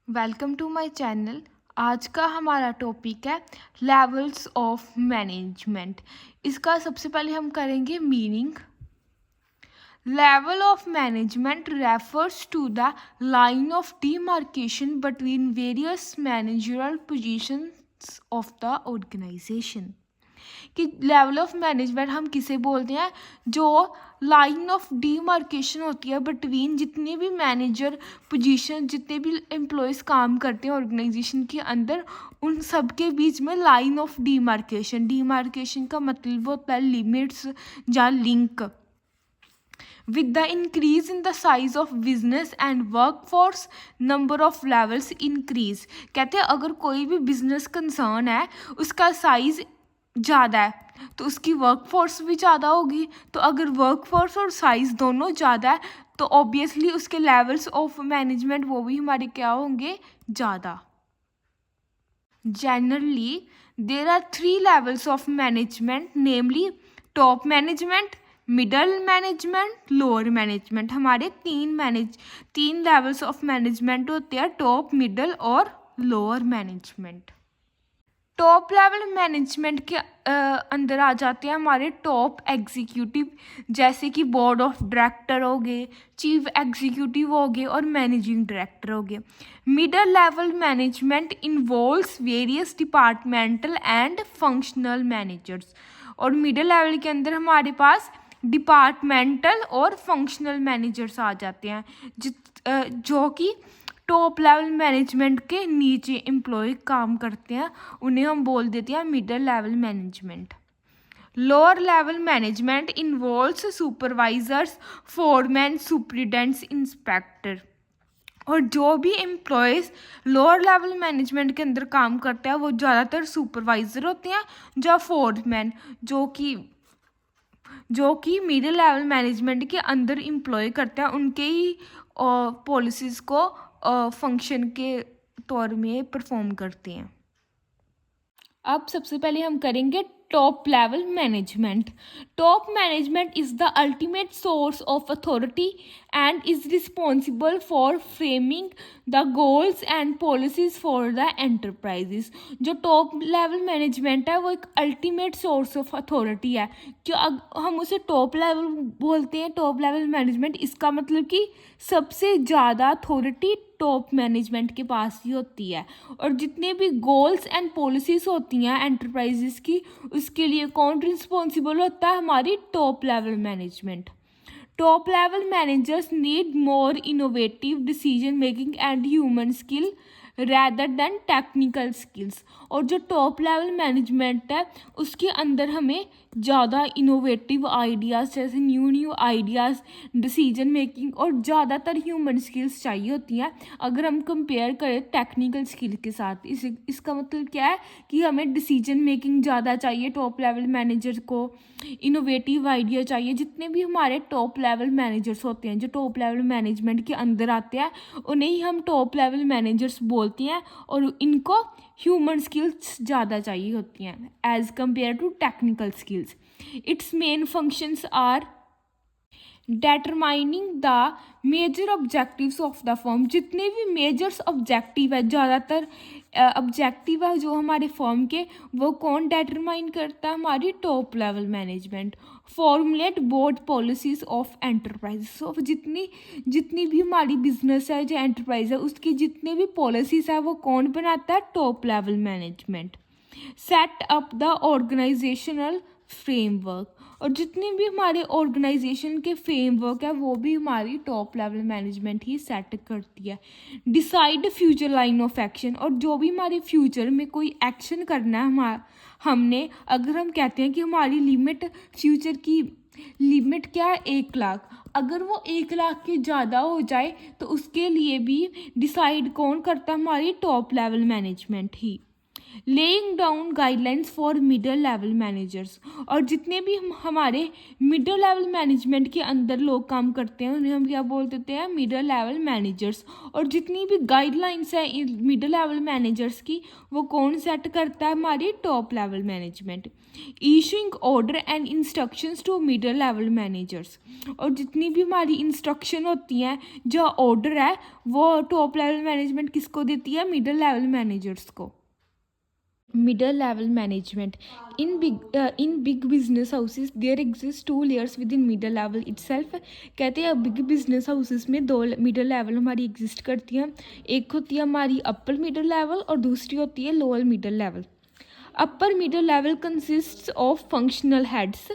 Welcome to my channel. आज का हमारा टॉपिक है लेवल्स ऑफ मैनेजमेंट। इसका सबसे पहले हम करेंगे meaning. Level of management refers to the line of demarcation between various managerial positions of the organisation. कि लेवल ऑफ मैनेजमेंट हम किसे बोलते हैं, जो लाइन ऑफ डीमार्केशन होती है बिटवीन जितने भी मैनेजर पोजीशन, जितने भी एम्प्लॉयज़ काम करते हैं ऑर्गेनाइजेशन के अंदर, उन सब के बीच में लाइन ऑफ डीमार्केशन का मतलब होता है लिमिट्स या link. With the increase in the size of business and workforce, number of levels increase। कहते हैं अगर कोई भी बिजनेस कंसर्न है, उसका साइज ज़्यादा है तो उसकी वर्कफोर्स भी ज़्यादा होगी। तो अगर वर्कफोर्स और साइज दोनों ज़्यादा है तो ऑब्वियसली उसके लेवल्स ऑफ मैनेजमेंट वो भी हमारे क्या होंगे, ज़्यादा। Generally, there are three levels of management, namely top management, middle management, lower management. हमारे तीन लेवल्स ऑफ मैनेजमेंट होते हैं, टॉप, मिडल और lower management. Top level management के अंदर आ जाते हैं हमारे टॉप एग्जीक्यूटिव, जैसे कि बोर्ड ऑफ डायरेक्टर हो गए, चीफ एग्जीक्यूटिव हो गए और मैनेजिंग डायरेक्टर हो गए। Middle level management involves various departmental and functional managers. और मिडल लेवल के अंदर हमारे पास डिपार्टमेंटल और फंक्शनल मैनेजर्स आ जाते हैं, जो कि टॉप लेवल मैनेजमेंट के नीचे एम्प्लॉय काम करते हैं, उन्हें हम बोल देते हैं middle level management. Lower level management involves supervisors, foreman, superintendents, inspector. और जो भी एम्प्लॉयज़ लोअर लेवल मैनेजमेंट के अंदर काम करते हैं वो ज़्यादातर सुपरवाइज़र होते हैं या फोरमैन, जो कि मिडिल लेवल मैनेजमेंट के अंदर एम्प्लॉय करते हैं, उनके ही पॉलिसीज़ को फंक्शन के तौर में परफॉर्म करते हैं। अब सबसे पहले हम करेंगे top level management. Top management is the ultimate source of authority and is responsible for framing the goals and policies for the enterprises. जो टॉप लेवल मैनेजमेंट है वो एक अल्टीमेट सोर्स ऑफ अथॉरिटी है। जो हम उसे टॉप लेवल बोलते हैं, टॉप लेवल मैनेजमेंट, इसका मतलब कि सबसे ज़्यादा अथॉरिटी टॉप मैनेजमेंट के पास ही होती है। और जितने भी गोल्स एंड पॉलिसीज़ होती हैं एंटरप्राइजेस की, उसके लिए कौन रिस्पॉन्सिबल होता है, हमारी top level management. Top level managers need more innovative decision making and human skill rather than technical skills. और जो टॉप लेवल मैनेजमेंट है उसके अंदर हमें ज़्यादा इनोवेटिव आइडियाज़, जैसे न्यू आइडियाज़, डिसीजन मेकिंग और ज़्यादातर ह्यूमन स्किल्स चाहिए होती हैं अगर हम कंपेयर करें टेक्निकल स्किल के साथ। इसका मतलब क्या है कि हमें डिसीजन मेकिंग ज़्यादा चाहिए टॉप लेवल मैनेजर को, इनोवेटिव आइडिया चाहिए। जितने भी हमारे टॉप लेवल मैनेजर्स होते हैं, जो टॉप लेवल मैनेजमेंट के अंदर आते हैं, उन्हें ही हम टॉप लेवल मैनेजर्स बोलते हैं। और इनको ह्यूमन स्किल्स ज़्यादा चाहिए होती हैं as compare to technical skills. It's main functions are determining the major objectives of the firm. जितने भी मेजर्स ऑब्जेक्टिव है, ज़्यादातर ऑब्जेक्टिव है जो हमारे फर्म के, वो कौन डेटरमाइन करता है, हमारी top level management. Formulate board policies of enterprise. So जितनी भी हमारी बिजनेस है, जो एंटरप्राइज है, उसकी जितने भी पॉलिसीज है वो कौन बनाता है, top level management. Set up the organisational framework. और जितने भी हमारे ऑर्गेनाइजेशन के फ्रेमवर्क है वो भी हमारी टॉप लेवल मैनेजमेंट ही सेट करती है। Decide future line of action. और जो भी हमारे फ्यूचर में कोई एक्शन करना है हमने, अगर हम कहते हैं कि हमारी फ्यूचर की लिमिट क्या है, 1 लाख, अगर वो 1 लाख के ज़्यादा हो जाए तो उसके लिए भी डिसाइड कौन करता है, हमारी top level management he. Laying down guidelines for middle level managers, और जितने भी हमारे मिडल लेवल मैनेजमेंट के अंदर लोग काम करते हैं उन्हें हम क्या बोल देते हैं, मिडल लेवल मैनेजर्स। और जितनी भी गाइडलाइंस है मिडल लेवल मैनेजर्स की वो कौन सेट करता है, हमारी top level management. Issuing order and instructions to middle level managers, और जितनी भी हमारी इंस्ट्रक्शन होती हैं जो ऑर्डर है वो टॉप लेवल मैनेजमेंट किसको देती है, मिडल लेवल मैनेजर्स को। Middle level management in big business houses there exist two layers within middle level itself। कहते हैं बिग बिजनेस हाउसेस में दो मिडल लेवल हमारी एग्जिस्ट करती हैं, एक होती है हमारी अपर मिडल लेवल और दूसरी होती है lower middle level. Upper middle level consists of functional heads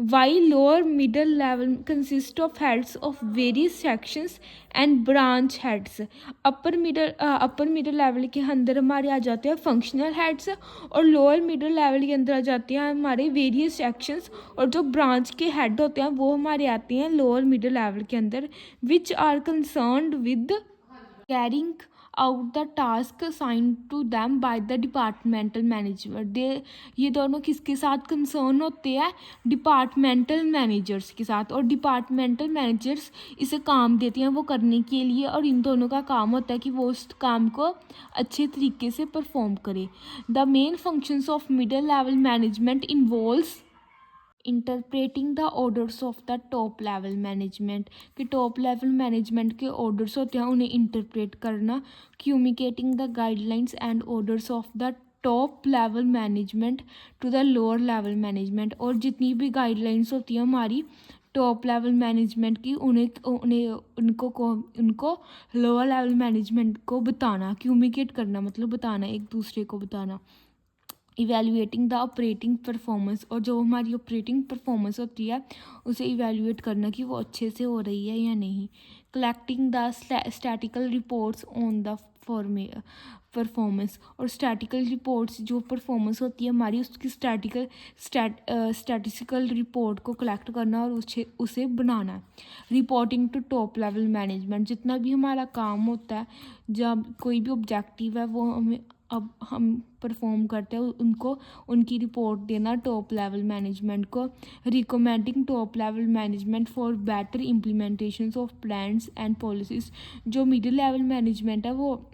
while lower middle level consist of heads of various sections and branch heads। Upper middle level के अंदर हमारे आ जाते हैं फंक्शनल हेड्स और लोअर मिडल लेवल के अंदर आ जाते हैं हमारे वेरियस सेक्शंस, और जो ब्रांच के हेड होते हैं वो हमारे आते हैं लोअर मिडल लेवल के अंदर, which are concerned with carrying out the task assigned to them by the departmental manager. They ये दोनों किसके साथ कंसर्न होते हैं, डिपार्टमेंटल मैनेजर्स के साथ, और डिपार्टमेंटल मैनेजर्स इसे काम देते हैं वो करने के लिए, और इन दोनों का काम होता है कि वो उस काम को अच्छे तरीके से परफॉर्म करे। The main functions of middle level management involves interpreting the orders of the top level management, कि टॉप लेवल मैनेजमेंट के ऑर्डर्स होते हैं उन्हें इंटरप्रेट करना, communicating the guidelines and orders of the top level management to the lower level management, और जितनी भी guidelines होती हैं हमारी टॉप लेवल मैनेजमेंट की उन्हें उन्हें उनको लोअर लेवल मैनेजमेंट को बताना, कम्युनिकेट करना मतलब बताना, एक दूसरे को बताना। इवेल्युएटिंग द ऑपरेटिंग परफॉर्मेंस, और जो हमारी ऑपरेटिंग परफॉर्मेंस होती है उसे इवेल्युएट करना कि वो अच्छे से हो रही है या नहीं। Collecting the statistical reports on the performance, और स्टैटिकल रिपोर्ट्स जो परफॉर्मेंस होती है हमारी उसकी स्टैटिस्टिकल रिपोर्ट को कलेक्ट करना और उसे बनाना। Reporting to top level management, जितना भी हमारा काम होता है जब कोई भी ऑब्जेक्टिव है वो हम परफॉर्म करते हैं उनको उनकी रिपोर्ट देना टॉप लेवल मैनेजमेंट को। Recommending top level management for better implementation of plans and policies, जो मिडिल लेवल मैनेजमेंट है वो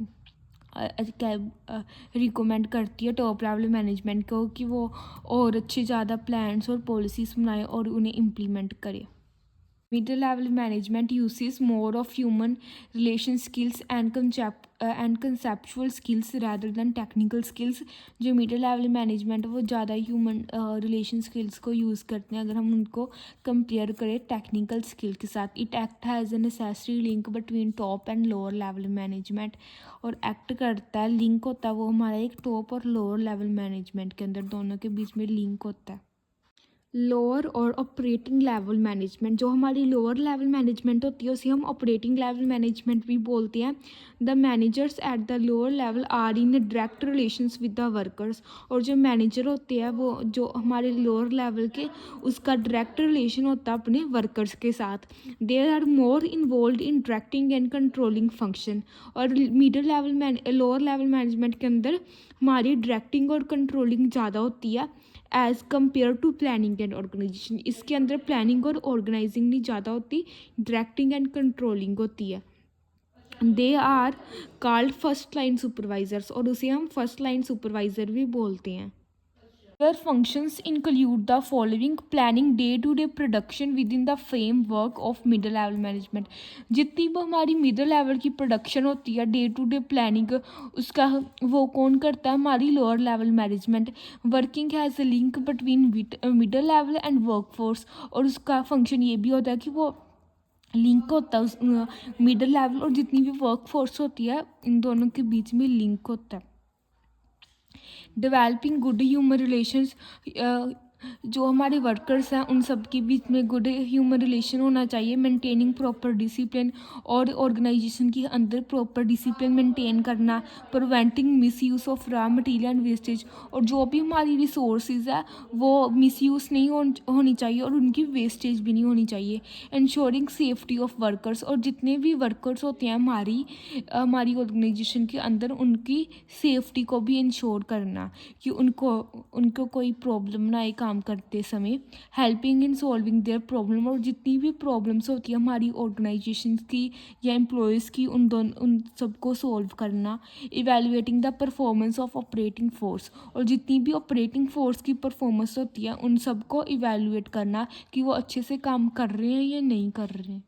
रिकमेंड करती है टॉप लेवल मैनेजमेंट को कि वो और अच्छे ज़्यादा प्लान्स और पॉलिसीज़ बनाए और उन्हें इम्प्लीमेंट करे। Middle level management uses more of human relation skills and conceptual skills rather than technical skills। जो middle level management है वो ज़्यादा human relation skills को use करते हैं अगर हम उनको compare करें technical skill के साथ। It act has a necessary link between top and lower level management, और act करता है link होता है वो हमारा एक top और lower level management के अंदर दोनों के बीच में link होता है। लोअर और ऑपरेटिंग लेवल मैनेजमेंट, जो हमारी लोअर लेवल मैनेजमेंट होती है उसे हम ऑपरेटिंग लेवल मैनेजमेंट भी बोलते हैं। The managers at the lower level are in direct relations with the workers, और जो मैनेजर होते हैं वो जो हमारे लोअर लेवल के उसका डायरेक्ट रिलेशन होता है अपने वर्कर्स के साथ। They are more involve in directing and controlling function, और middle level lower level management के अंदर हमारी डायरेक्टिंग और कंट्रोलिंग ज़्यादा होती है as compare to planning and organisation. इसके अंदर प्लानिंग और ऑर्गेनाइजिंग नहीं ज़्यादा होती, डायरेक्टिंग एंड कंट्रोलिंग होती है। They are called first line supervisors, और उसे हम फर्स्ट लाइन सुपरवाइज़र भी बोलते हैं। Their functions include the following: planning day-to-day production within the framework of middle level management। जितनी भी हमारी middle level की production होती है day to day planning उसका वो कौन करता है, हमारी lower level management। Working has a link between middle level and workforce, और उसका function ये भी होता है कि वो लिंक होता है उस मिडल लेवल और जितनी भी वर्क फोर्स होती है इन दोनों के बीच में लिंक होता है। डेवलपिंग गुड ह्यूमन रिलेशंस, जो हमारे वर्कर्स हैं उन सब के बीच में गुड ह्यूमन रिलेशन होना चाहिए, मेंटेनिंग प्रॉपर डिसिप्लिन, और ऑर्गेनाइजेशन के अंदर प्रॉपर डिसिप्लिन मेंटेन करना, preventing misuse of raw material and wastage, और जो भी हमारी रिसोर्सेज है वो मिसयूज़ नहीं होनी चाहिए और उनकी वेस्टेज भी नहीं होनी चाहिए। इंश्योरिंग सेफ्टी ऑफ वर्कर्स, और जितने भी वर्कर्स होते हैं हमारी ऑर्गेनाइजेशन के अंदर उनकी सेफ्टी को भी इंश्योर करना कि उनको कोई प्रॉब्लम ना आए काम करते समय। Helping in solving their problem, और जितनी भी प्रॉब्लम्स होती है हमारी ऑर्गेनाइजेशन की या एम्प्लॉयज़ की उन सबको सॉल्व करना। Evaluating the performance of operating force, और जितनी भी ऑपरेटिंग फोर्स की परफॉर्मेंस होती है उन सबको इवेलुएट करना कि वो अच्छे से काम कर रहे हैं या नहीं कर रहे हैं।